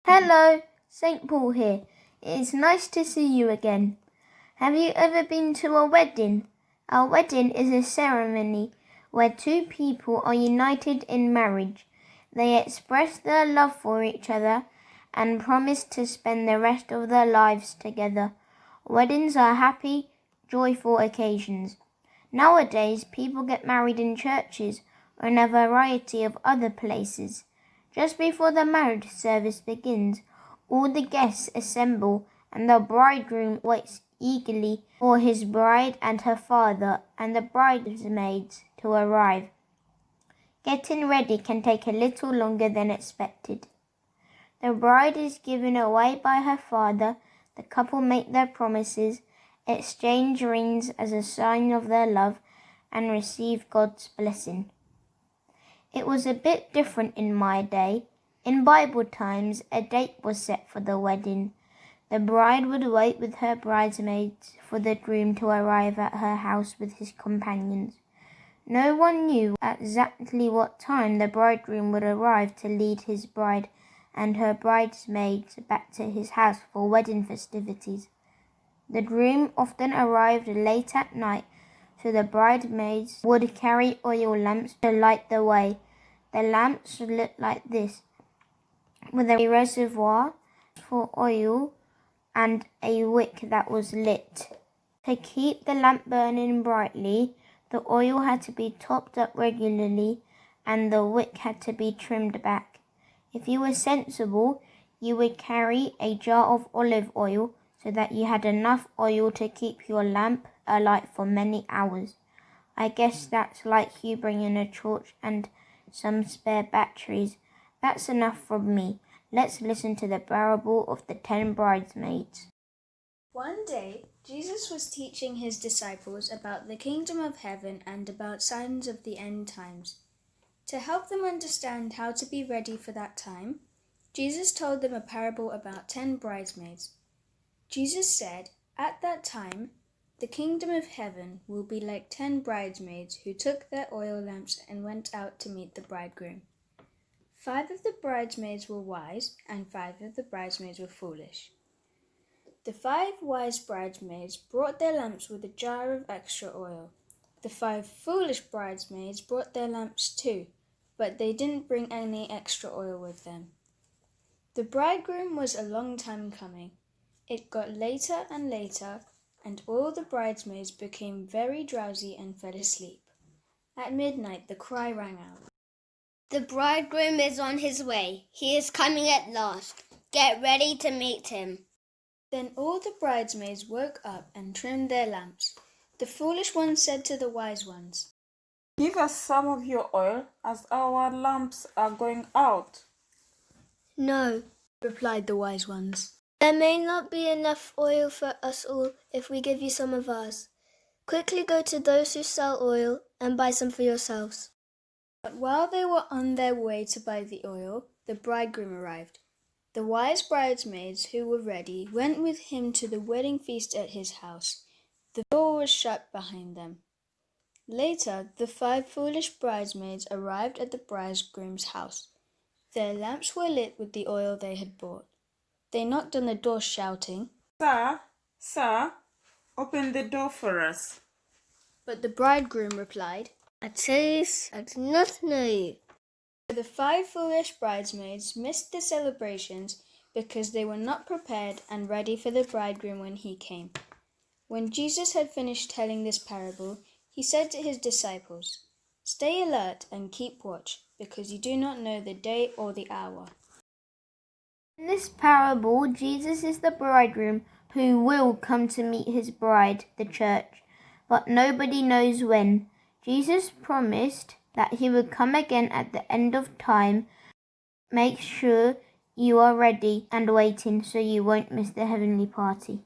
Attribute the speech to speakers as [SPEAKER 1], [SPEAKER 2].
[SPEAKER 1] Hello, St. Paul here. It is nice to see you again. Have you ever been to a wedding? A wedding is a ceremony where two people are united in marriage. They express their love for each other and promise to spend the rest of their lives together. Weddings are happy, joyful occasions. Nowadays, people get married in churches or in a variety of other places. Just before the marriage service begins, all the guests assemble and the bridegroom waits eagerly for his bride and her father and the bridesmaids to arrive. Getting ready can take a little longer than expected. The bride is given away by her father, the couple make their promises, exchange rings as a sign of their love, and receive God's blessing. It was a bit different in my day. In Bible times, a date was set for the wedding. The bride would wait with her bridesmaids for the groom to arrive at her house with his companions. No one knew exactly what time the bridegroom would arrive to lead his bride and her bridesmaids back to his house for wedding festivities. The groom often arrived late at night, so the bridesmaids would carry oil lamps to light the way. The lamps looked like this, with a reservoir for oil and a wick that was lit. To keep the lamp burning brightly, the oil had to be topped up regularly and the wick had to be trimmed back. If you were sensible, you would carry a jar of olive oil so that you had enough oil to keep your lamp alight for many hours. I guess that's like you bringing a torch and some spare batteries. That's enough from me. Let's listen to the parable of the 10 bridesmaids.
[SPEAKER 2] One day, Jesus was teaching his disciples about the kingdom of heaven and about signs of the end times. To help them understand how to be ready for that time, Jesus told them a parable about 10 bridesmaids. Jesus said, "At that time, the kingdom of heaven will be like 10 bridesmaids who took their oil lamps and went out to meet the bridegroom. 5 of the bridesmaids were wise, and 5 of the bridesmaids were foolish. The 5 wise bridesmaids brought their lamps with a jar of extra oil. The 5 foolish bridesmaids brought their lamps too, but they didn't bring any extra oil with them. The bridegroom was a long time coming. It got later and later, and all the bridesmaids became very drowsy and fell asleep. At midnight, the cry rang out,
[SPEAKER 3] "The bridegroom is on his way. He is coming at last. Get ready to meet him."
[SPEAKER 2] Then all the bridesmaids woke up and trimmed their lamps. The foolish ones said to the wise ones,
[SPEAKER 4] "Give us some of your oil, as our lamps are going out."
[SPEAKER 3] "No,"
[SPEAKER 2] replied the wise ones.
[SPEAKER 3] "there may not be enough oil for us all if we give you some of ours. Quickly go to those who sell oil and buy some for yourselves."
[SPEAKER 2] But while they were on their way to buy the oil, the bridegroom arrived. The wise bridesmaids who were ready went with him to the wedding feast at his house. The door was shut behind them. Later, the 5 foolish bridesmaids arrived at the bridegroom's house. Their lamps were lit with the oil they had bought. They knocked on the door shouting,
[SPEAKER 4] Sir, open the door for us."
[SPEAKER 2] but the bridegroom replied,
[SPEAKER 3] "I tell you, I do not know you."
[SPEAKER 2] The 5 foolish bridesmaids missed the celebrations because they were not prepared and ready for the bridegroom when he came. When Jesus had finished telling this parable, he said to his disciples, "Stay alert and keep watch, because you do not know the day or the hour."
[SPEAKER 1] In this parable, Jesus is the bridegroom who will come to meet his bride, the church, but nobody knows when. Jesus promised that he would come again at the end of time. Make sure you are ready and waiting so you won't miss the heavenly party.